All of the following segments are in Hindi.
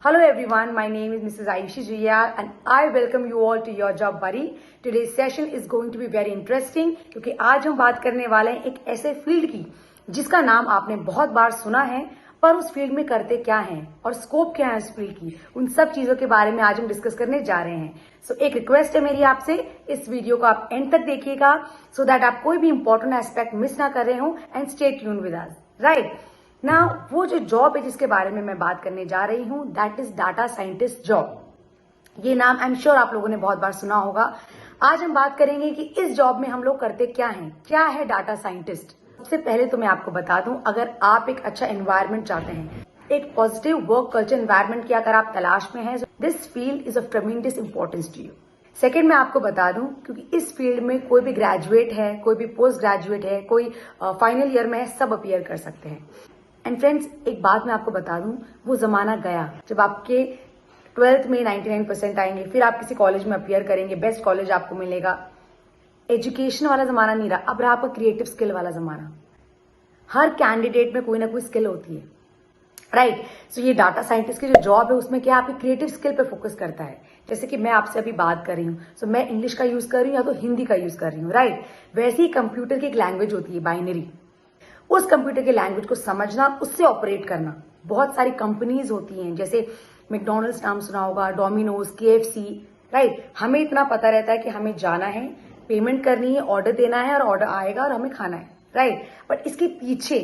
Hello everyone, my name is Mrs. Ayushi Jia and I welcome you all to your job buddy. Today's session is going to be very interesting क्योंकि आज हम बात करने वाले हैं एक ऐसे फील्ड की जिसका नाम आपने बहुत बार सुना है, पर उस फील्ड में करते क्या हैं और स्कोप क्या है उस फील्ड की, उन सब चीजों के बारे में आज हम डिस्कस करने जा रहे हैं। सो एक रिक्वेस्ट है मेरी आपसे, इस वीडियो को आप एंड तक देखिएगा सो दैट आप कोई भी इंपॉर्टेंट एस्पेक्ट मिस ना कर रहे हो and stay tune with us, right. ना वो जो जॉब है जिसके बारे में मैं बात करने जा रही हूं, that is data scientist job. ये नाम आई एम श्योर आप लोगों ने बहुत बार सुना होगा। आज हम बात करेंगे कि इस जॉब में हम लोग करते क्या हैं, क्या है डाटा साइंटिस्ट। सबसे पहले तो मैं आपको बता दूं, अगर आप एक अच्छा एनवायरनमेंट चाहते हैं, एक पॉजिटिव वर्क कल्चर एनवायरनमेंट की अगर आप तलाश में हैं, this field is of tremendous importance to you. Second मैं आपको बता दूं, क्योंकि इस फील्ड में कोई भी ग्रेजुएट है, कोई भी पोस्ट ग्रेजुएट है, कोई फाइनल ईयर में है, सब अपीयर कर सकते हैं। एंड फ्रेंड्स, एक बात मैं आपको बता दूं, वो जमाना गया जब आपके 12th में 99% आएंगे, फिर आप किसी कॉलेज में अपीयर करेंगे, बेस्ट कॉलेज आपको मिलेगा। एजुकेशन वाला जमाना नहीं रहा, अब रहा आपका क्रिएटिव स्किल वाला जमाना। हर कैंडिडेट में कोई ना कोई स्किल होती है, राइट। सो ये डाटा साइंटिस्ट की जो जॉब है उसमें क्या आपकी क्रिएटिव स्किल पे फोकस करता है। जैसे कि मैं आपसे अभी बात कर रही हूँ, सो मैं इंग्लिश का यूज कर रही हूँ या तो हिंदी का यूज कर रही हूँ, राइट। वैसे ही कंप्यूटर की एक लैंग्वेज होती है बाइनरी, उस कंप्यूटर के लैंग्वेज को समझना, उससे ऑपरेट करना। बहुत सारी कंपनीज होती हैं, जैसे मैकडॉनल्ड्स नाम सुना होगा, डोमिनोज, KFC, राइट। हमें इतना पता रहता है कि हमें जाना है, पेमेंट करनी है, ऑर्डर देना है और ऑर्डर आएगा और हमें खाना है, राइट। बट इसके पीछे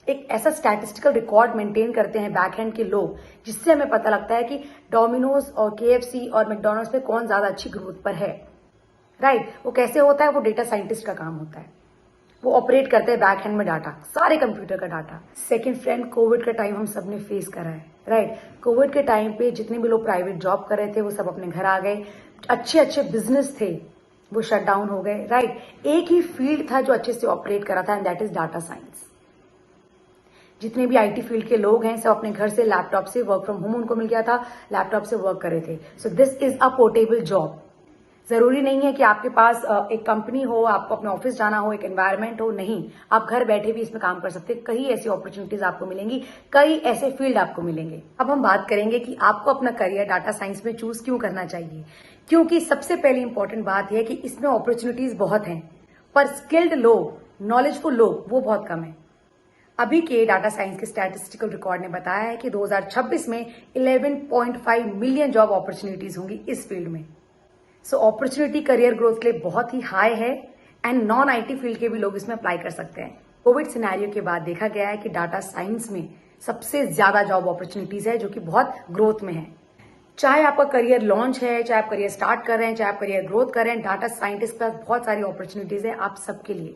एक ऐसा स्टैटिस्टिकल रिकॉर्ड मेंटेन करते हैं बैकएंड के लोग, जिससे हमें पता लगता है कि डोमिनोज और KFC और मैकडॉनल्ड्स पे कौन ज्यादा अच्छी ग्रोथ पर है, राइट। वो कैसे होता है, वो डेटा साइंटिस्ट का काम होता है। वो ऑपरेट करते हैं बैक हैंड में डाटा, सारे कंप्यूटर का डाटा। सेकंड फ्रेंड, कोविड का टाइम हम सबने फेस करा है, राइट। कोविड के टाइम पे जितने भी लोग प्राइवेट जॉब कर रहे थे वो सब अपने घर आ गए। अच्छे अच्छे बिजनेस थे वो शट डाउन हो गए, राइट। एक ही फील्ड था जो अच्छे से ऑपरेट करा था, and that is data science. जितने भी IT फील्ड के लोग हैं सब अपने घर से लैपटॉप से वर्क फ्रॉम होम उनको मिल गया था, लैपटॉप से वर्क कर रहे थे। So this is a portable job. जरूरी नहीं है कि आपके पास एक कंपनी हो, आपको अपने ऑफिस जाना हो, एक एनवायरनमेंट हो, नहीं, आप घर बैठे भी इसमें काम कर सकते हैं। कई ऐसी अपॉर्चुनिटीज आपको मिलेंगी, कई ऐसे फील्ड आपको मिलेंगे। अब हम बात करेंगे कि आपको अपना करियर डाटा साइंस में चूज क्यों करना चाहिए। क्योंकि सबसे पहली इंपॉर्टेंट बात यह है कि इसमें अपॉर्चुनिटीज बहुत हैं, पर स्किल्ड लोग, नॉलेजफुल लोग वो बहुत कम है। अभी के डाटा साइंस के स्टैटिस्टिकल रिकॉर्ड ने बताया है कि 2026 में 11.5 मिलियन जॉब अपॉर्चुनिटीज होंगी इस फील्ड में। सो अपॉर्चुनिटी करियर ग्रोथ के लिए बहुत ही हाई है, एंड नॉन IT फील्ड के भी लोग इसमें अप्लाई कर सकते हैं। कोविड सिनेरियो के बाद देखा गया है कि डाटा साइंस में सबसे ज्यादा जॉब अपॉर्चुनिटीज है, जो कि बहुत ग्रोथ में है। चाहे आपका करियर लॉन्च है, चाहे आप करियर स्टार्ट कर रहे हैं, चाहे आप करियर ग्रोथ कर रहे हैं, डाटा साइंटिस्ट के पास बहुत सारी अपॉर्चुनिटीज है आप सबके लिए।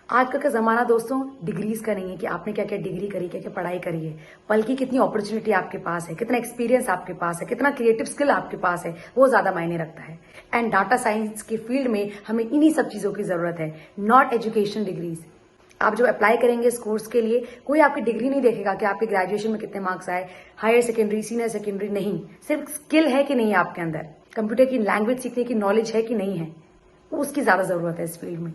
आजकल का जमाना दोस्तों डिग्रीज का नहीं है कि आपने क्या क्या डिग्री करी, क्या क्या पढ़ाई करी है, बल्कि कितनी अपॉर्चुनिटी आपके पास है, कितना एक्सपीरियंस आपके पास है, कितना क्रिएटिव स्किल आपके पास है, वो ज्यादा मायने रखता है। एंड डाटा साइंस के फील्ड में हमें इन्हीं सब चीजों की जरूरत है, नॉट एजुकेशन डिग्रीज। आप जब अप्लाई करेंगे इस कोर्स के लिए, कोई आपकी डिग्री नहीं देखेगा कि आपके ग्रेजुएशन में कितने मार्क्स आए, हायर सेकेंडरी, सीनियर सेकेंडरी, नहीं। सिर्फ स्किल है कि नहीं है आपके अंदर, कंप्यूटर की लैंग्वेज सीखने की नॉलेज है कि नहीं है, उसकी ज्यादा जरूरत है इस फील्ड में।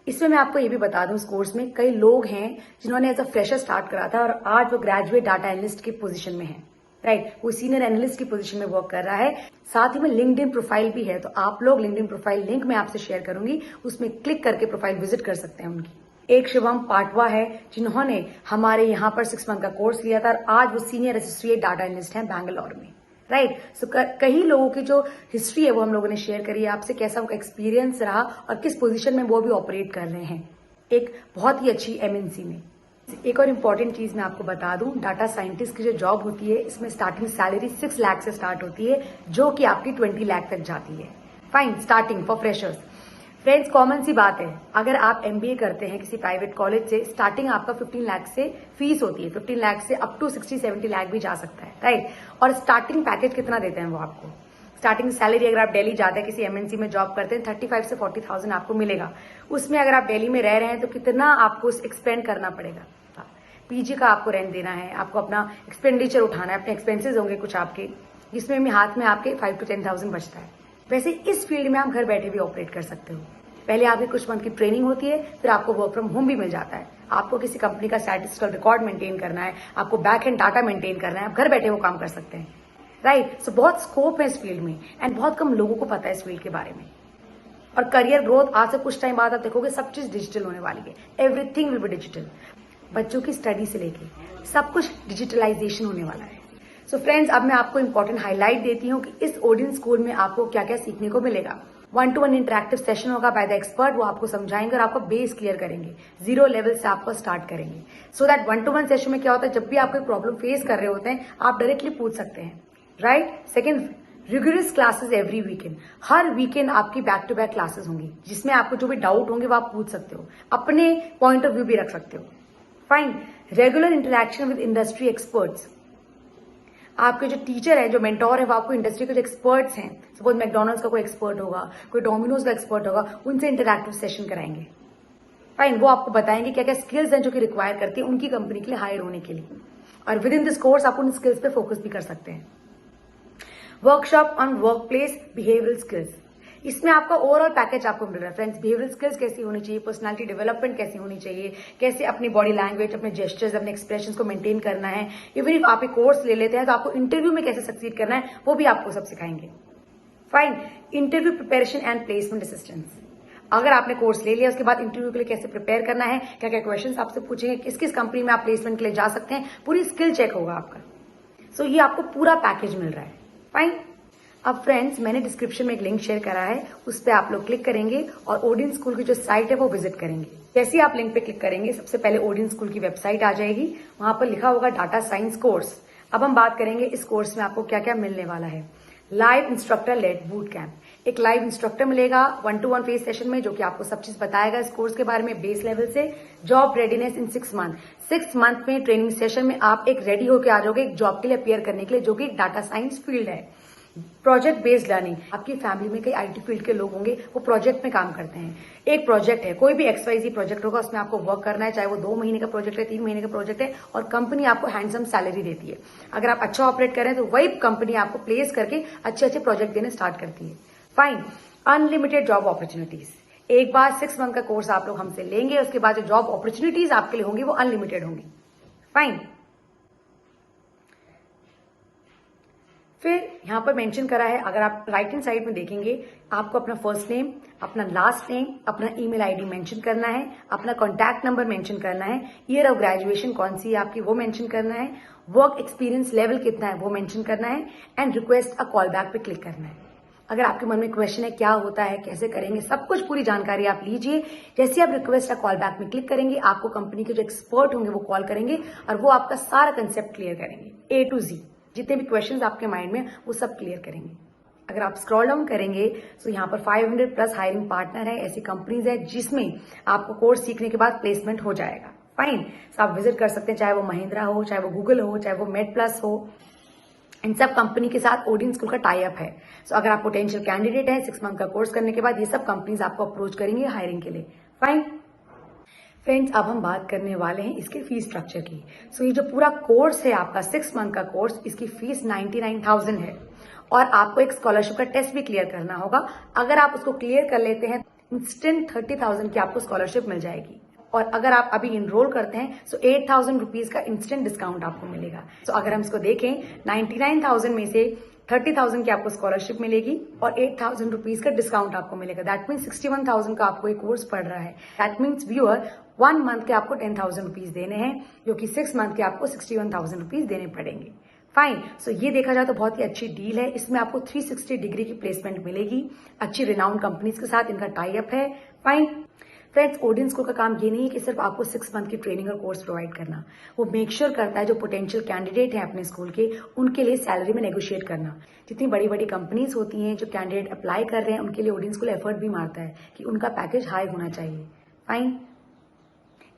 इसमें मैं आपको ये भी बता दूं, इस कोर्स में कई लोग हैं जिन्होंने एज अ फ्रेशर स्टार्ट करा था और आज वो ग्रेजुएट डाटा एनालिस्ट की पोजीशन में है, राइट। वो सीनियर एनालिस्ट की पोजीशन में वर्क कर रहा है। साथ ही में लिंक्डइन प्रोफाइल भी है, तो आप लोग लिंक्डइन प्रोफाइल लिंक मैं आपसे शेयर करूंगी, उसमें क्लिक करके प्रोफाइल विजिट कर सकते हैं उनकी। एक शिवम पाटवा है जिन्होंने हमारे यहाँ पर 6 मंथ का कोर्स लिया था और आज वो सीनियर एसोसिएट डाटा एनालिस्ट हैं बैंगलोर में, राइट। सो कई लोगों की जो हिस्ट्री है वो हम लोगों ने शेयर करी है आपसे, कैसा उनका एक्सपीरियंस रहा और किस पोजीशन में वो भी ऑपरेट कर रहे हैं एक बहुत ही अच्छी MNC में। एक और इम्पॉर्टेंट चीज मैं आपको बता दूं, डाटा साइंटिस्ट की जो जॉब होती है इसमें स्टार्टिंग सैलरी 6 लाख से स्टार्ट होती है, जो कि आपकी 20 लाख तक जाती है। Fine, starting for freshers. Friends, common सी बात है, अगर आप MBA करते हैं किसी प्राइवेट कॉलेज से, स्टार्टिंग आपका 15 लाख से फीस होती है, 15 लाख से अप टू 60-70 लाख भी जा सकता है, राइट। और स्टार्टिंग पैकेज कितना देते हैं वो आपको, स्टार्टिंग सैलरी अगर आप दिल्ली जाते हैं किसी MNC में जॉब करते हैं 35 से 40,000 आपको मिलेगा। उसमें अगर आप दिल्ली में रह रहे हैं तो कितना आपको एक्सपेंड करना पड़ेगा, PG का आपको रेंट देना है, आपको अपना एक्सपेंडिचर उठाना है, अपने एक्सपेंसेस होंगे कुछ आपके, जिसमें भी हाथ में आपके 5 to 10,000 बचता है। वैसे इस फील्ड में आप घर बैठे भी ऑपरेट कर सकते हो। पहले आपकी कुछ मंथ की ट्रेनिंग होती है, फिर आपको वर्क फ्रॉम होम भी मिल जाता है। आपको किसी कंपनी का स्टैटिस्टिकल रिकॉर्ड मेंटेन करना है, आपको बैक एंड डाटा मेंटेन करना है, आप घर बैठे वो काम कर सकते हैं, राइट। सो बहुत स्कोप है इस फील्ड में एंड बहुत कम लोगों को पता है इस फील्ड के बारे में। और करियर ग्रोथ आज से कुछ टाइम बाद आप देखोगे सब चीज डिजिटल होने वाली है, एवरीथिंग विल बी डिजिटल। बच्चों की स्टडी से लेके सब कुछ डिजिटलाइजेशन होने वाला है। सो फ्रेंड्स, अब मैं आपको इंपॉर्टेंट हाईलाइट देती हूँ कि इस ओडिन स्कूल में आपको क्या क्या सीखने को मिलेगा। 1-to-1 इंटरेक्टिव सेशन होगा बाय द एक्सपर्ट, वो आपको समझाएंगे और आपका बेस क्लियर करेंगे, 0 लेवल से आपको स्टार्ट करेंगे। सो दैट 1-to-1 सेशन में क्या होता है, जब भी आप कोई प्रॉब्लम फेस कर रहे होते हैं आप डायरेक्टली पूछ सकते हैं, right. Second, rigorous classes every weekend, हर वीकेंड आपकी बैक टू बैक क्लासेस होंगी जिसमें आपको जो भी डाउट होंगे वो आप पूछ सकते हो, अपने पॉइंट ऑफ व्यू भी रख सकते हो। Fine. Regular interaction with industry experts, आपके जो टीचर है, जो मेंटोर है, वो आपको इंडस्ट्री के जो एक्सपर्ट्स हैं, सपोज मैकडोनल्ड्स का कोई एक्सपर्ट होगा, कोई डोमिनोज का एक्सपर्ट होगा, उनसे इंटरैक्टिव सेशन कराएंगे। फाइन। वो आपको बताएंगे क्या क्या स्किल्स हैं जो कि रिक्वायर करती है उनकी कंपनी के लिए हायर होने के लिए, और विद इन दिस कोर्स आप उन स्किल्स पे फोकस भी कर सकते हैं। Workshop on work place behavioural skills, इसमें आपका ओवरऑल पैकेज आपको मिल रहा है फ्रेंड्स। बिहेवियरल स्किल्स कैसी होनी चाहिए, पर्सनालिटी डेवलपमेंट कैसी होनी चाहिए, कैसे अपनी बॉडी लैंग्वेज, अपने जेस्चर्स, अपने एक्सप्रेशंस को मेंटेन करना है। इवन इफ आप एक कोर्स ले लेते हैं तो आपको इंटरव्यू में कैसे सक्सीड करना है वो भी आपको सब सिखाएंगे। Fine. Interview preparation and placement assistance, अगर आपने कोर्स ले लिया उसके बाद इंटरव्यू के लिए कैसे प्रिपेयर करना है, क्या क्या क्वेश्चंस आपसे पूछेंगे, किस किस कंपनी में आप प्लेसमेंट के लिए जा सकते हैं, पूरी स्किल चेक होगा आपका। सो ये आपको पूरा पैकेज मिल रहा है। फाइन। अब फ्रेंड्स, मैंने डिस्क्रिप्शन में एक लिंक शेयर करा है, उस पर आप लोग क्लिक करेंगे और ओडिन स्कूल की जो साइट है वो विजिट करेंगे। जैसे ही आप लिंक पे क्लिक करेंगे सबसे पहले ओडिन स्कूल की वेबसाइट आ जाएगी, वहां पर लिखा होगा डाटा साइंस कोर्स। अब हम बात करेंगे इस कोर्स में आपको क्या क्या मिलने वाला है। Live instructor led boot camp, एक लाइव इंस्ट्रक्टर मिलेगा 1-to-1 फेस सेशन में, जो कि आपको सब चीज बताएगा इस कोर्स के बारे में बेस लेवल से। जॉब रेडीनेस इन 6 मंथ, 6 मंथ में ट्रेनिंग सेशन में आप एक रेडी होकर आ जाओगे एक जॉब के लिए अपियर करने के लिए, जो कि डाटा साइंस फील्ड है। प्रोजेक्ट बेस्ड लर्निंग, आपकी फैमिली में कई आईटी फील्ड के लोग होंगे, वो प्रोजेक्ट में काम करते हैं। एक प्रोजेक्ट है, कोई भी XYZ प्रोजेक्ट होगा, उसमें आपको वर्क करना है, चाहे वो 2 महीने का प्रोजेक्ट है, 3 महीने का प्रोजेक्ट है, और कंपनी आपको हैंडसम सैलरी देती है। अगर आप अच्छा ऑपरेट करें तो वही कंपनी आपको प्लेस करके अच्छे अच्छे प्रोजेक्ट देने स्टार्ट करती है। फाइन। अनलिमिटेड जॉब अपॉर्चुनिटीज, एक बार 6 मंथ का कोर्स आप लोग हमसे लेंगे, उसके बाद जो जॉब अपॉर्चुनिटीज आपके लिए होंगी वो अनलिमिटेड होंगी। फाइन। फिर यहां पर मेंशन करा है, अगर आप राइट हैंड साइड में देखेंगे, आपको अपना फर्स्ट नेम, अपना लास्ट नेम, अपना ईमेल आईडी मेंशन करना है, अपना कॉन्टैक्ट नंबर मेंशन करना है, ईयर ऑफ ग्रेजुएशन कौन सी है आपकी वो मेंशन करना है, वर्क एक्सपीरियंस लेवल कितना है वो मेंशन करना है, and request a call back पे क्लिक करना है। अगर आपके मन में क्वेश्चन है क्या होता है, कैसे करेंगे, सब कुछ पूरी जानकारी आप लीजिए। जैसे आप रिक्वेस्ट अ कॉल बैक में क्लिक करेंगे, आपको कंपनी के जो एक्सपर्ट होंगे वो कॉल करेंगे और वो आपका सारा कंसेप्ट क्लियर करेंगे, A to Z। जितने भी क्वेश्चंस आपके माइंड में वो सब क्लियर करेंगे। अगर आप स्क्रॉल डाउन करेंगे तो यहाँ पर 500 प्लस हायरिंग पार्टनर है, ऐसी कंपनीज है जिसमें आपको कोर्स सीखने के बाद प्लेसमेंट हो जाएगा। फाइन। तो आप विजिट कर सकते हैं, चाहे वो महिंद्रा हो, चाहे वो गूगल हो, चाहे वो मेड प्लस हो, इन सब कंपनी के साथ ओडिन स्कूल का टाई अप है। सो अगर आप पोटेंशियल कैंडिडेट है, 6 मंथ का कोर्स करने के बाद ये सब कंपनीज आपको अप्रोच करेंगे हायरिंग के लिए। फाइन। फ्रेंड्स, अब हम बात करने वाले हैं इसके फीस स्ट्रक्चर की। सो ये जो पूरा कोर्स है आपका 6 मंथ का कोर्स, इसकी फीस 99,000 है और आपको एक स्कॉलरशिप का टेस्ट भी क्लियर करना होगा। अगर आप उसको क्लियर कर लेते हैं, इंस्टेंट 30,000 की आपको स्कॉलरशिप मिल जाएगी। और अगर आप अभी इनरोल करते हैं तो 8,000 रुपीज का इंस्टेंट डिस्काउंट आपको मिलेगा। तो अगर हम इसको देखें, 99,000 में से 30,000 की आपको स्कॉलरशिप मिलेगी और 8,000 रुपीज का डिस्काउंट आपको मिलेगा। दैट मीन्स 61,000 का आपको एक कोर्स पड़ रहा है। दैट मीन्स व्यूअर 1 मंथ के आपको 10,000 रुपीज देने हैं, जो कि 6 मंथ के आपको 61,000 रुपीज देने पड़ेंगे। फाइन। सो ये देखा जाए तो बहुत ही अच्छी डील है। इसमें आपको 360 डिग्री की प्लेसमेंट मिलेगी, अच्छी रिनाउंड कंपनीज के साथ इनका टाई अप है। फाइन। फ्रेंड्स, ओडिन स्कूल का काम ये नहीं है कि सिर्फ आपको 6 मंथ की ट्रेनिंग और कोर्स प्रोवाइड करना, वो मेक श्योर करता है जो पोटेंशियल कैंडिडेट हैं अपने स्कूल के, उनके लिए सैलरी में नेगोशिएट करना। जितनी बड़ी बड़ी कंपनीज होती हैं, जो कैंडिडेट अप्लाई कर रहे हैं, उनके लिए ओडिन स्कूल एफर्ट भी मारता है कि उनका पैकेज हाई होना चाहिए। फाइन।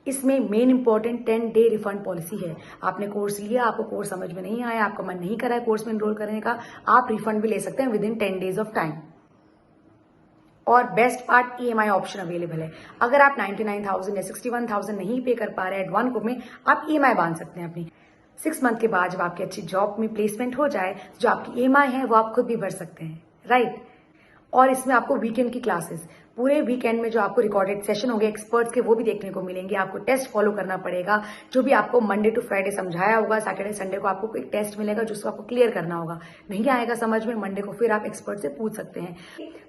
इसमें main important 10 day refund policy है। आपने कोर्स लिया, आपको कोर्स समझ में नहीं आया, आपका मन नहीं कर रहा है कोर्स में एनरोल करने का, आप रिफंड भी ले सकते हैं with in 10 days of time. और best part, EMI option available है। अगर आप 99,000 या 61,000 नहीं पे कर पा रहे हैं एडवांस को में, आप EMI बांध सकते हैं अपनी। 6 मंथ के बाद जब आपकी अच्छी जॉब में प्लेसमेंट हो जाए, जो आपकी EMI है वो आप खुद भी भर सकते हैं, राइट। और इसमें आपको वीकेंड की क्लासेस, पूरे वीकेंड में जो आपको रिकॉर्डेड सेशन होंगे एक्सपर्ट्स के वो भी देखने को मिलेंगे। आपको टेस्ट फॉलो करना पड़ेगा, जो भी आपको मंडे टू फ्राइडे समझाया होगा, सैटरडे संडे को आपको एक टेस्ट मिलेगा जिसको आपको क्लियर करना होगा। नहीं आएगा समझ में मंडे को, फिर आप एक्सपर्ट से पूछ सकते हैं।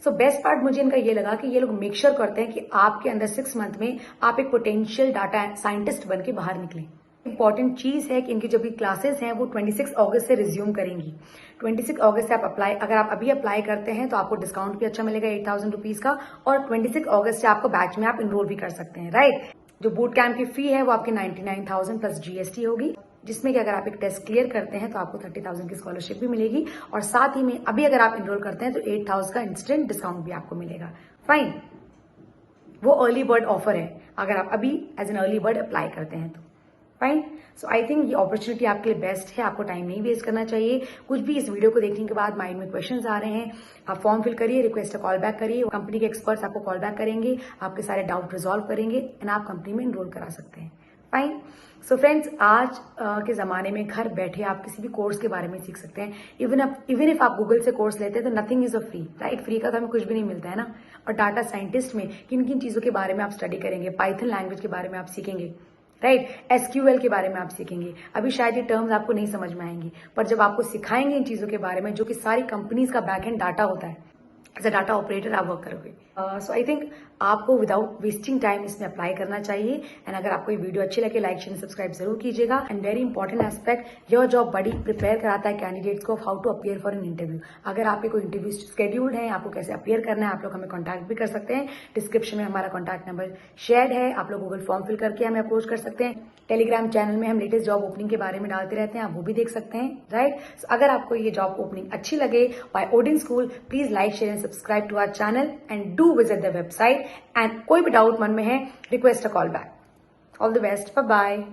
सो बेस्ट पार्ट मुझे इनका ये लगा कि ये लोग मेक श्योर करते हैं कि आपके अंदर 6 मंथ में आप एक पोटेंशियल डाटा साइंटिस्ट बन के बाहर निकलें। इंपॉर्टेंट चीज है कि इनकी जो भी क्लासेस हैं वो 26 अगस्त से रिज्यूम करेंगी। 26 अगस्त से आप अप्लाई, अगर आप अभी अप्लाई करते हैं तो आपको डिस्काउंट भी अच्छा मिलेगा 8,000 रुपीज का, और 26 अगस्त से आपको बैच में आप इनरोल भी कर सकते हैं, राइट। जो बूट कैंप की फी है वो आपकी 99,000 प्लस GST होगी, जिसमें कि अगर आप एक टेस्ट क्लियर करते हैं तो आपको 30,000 की स्कॉलरशिप भी मिलेगी, और साथ ही में अभी अगर आप इनरोल करते हैं तो 8,000 का इंस्टेंट डिस्काउंट भी आपको मिलेगा। फाइन, वो अर्ली बर्ड ऑफर है अगर आप अभी as an early bird apply करते हैं तो। फाइन, सो आई थिंक ये अपॉर्चुनिटी आपके लिए बेस्ट है। आपको टाइम नहीं वेस्ट करना चाहिए। कुछ भी इस वीडियो को देखने के बाद माइंड में क्वेश्चंस आ रहे हैं, आप फॉर्म फिल करिए, रिक्वेस्ट कॉल बैक करिए, कंपनी के एक्सपर्ट्स आपको कॉल बैक करेंगे, आपके सारे डाउट रिजॉल्व करेंगे एंड आप कंपनी में इनरोल करा सकते हैं। फाइन, सो फ्रेंड्स, आज के जमाने में घर बैठे आप किसी भी कोर्स के बारे में सीख सकते हैं। इवन इफ आप गूगल से कोर्स लेते हैं तो nothing is a free, right. Free का तो हमें कुछ भी नहीं मिलता है ना। और डाटा साइंटिस्ट में किन किन चीजों के बारे में आप स्टडी करेंगे, पाइथन लैंग्वेज के बारे में आप सीखेंगे, राइट, SQL के बारे में आप सीखेंगे। अभी शायद ये टर्म्स आपको नहीं समझ में आएंगी, पर जब आपको सिखाएंगे इन चीजों के बारे में, जो कि सारी कंपनीज का बैक एंड डाटा होता है, एज अ डाटा ऑपरेटर आप वर्क करोगे। सो आई थिंक आपको विदाउट वेस्टिंग टाइम इसमें अप्लाई करना चाहिए। एंड अगर आपको ये वीडियो अच्छी लगे, लाइक शेयर सब्सक्राइब जरूर कीजिएगा। And very important aspect, your job buddy prepare कराता है कैंडिडेट्स को how to appear for an interview. अगर आपके कोई इंटरव्यू शेड्यूल्ड है, आपको कैसे अपीयर करना है, आप लोग हमें कॉन्टैक्ट भी कर सकते हैं। डिस्क्रिप्शन में हमारा कॉन्टैक्ट नंबर शेयर है, आप लोग गूगल फॉर्म फिल करके हमें अप्रोच कर सकते हैं। टेलीग्राम चैनल में हम लेटेस्ट जॉब ओपनिंग के बारे में डालते रहते हैं, आप वो भी देख सकते हैं, राइट। अगर आपको ये जॉब ओपनिंग अच्छी लगे by Odin school, please like share and subscribe to our channel and do visit the website. एंड कोई भी डाउट मन में है, request a call back. All the best, bye bye.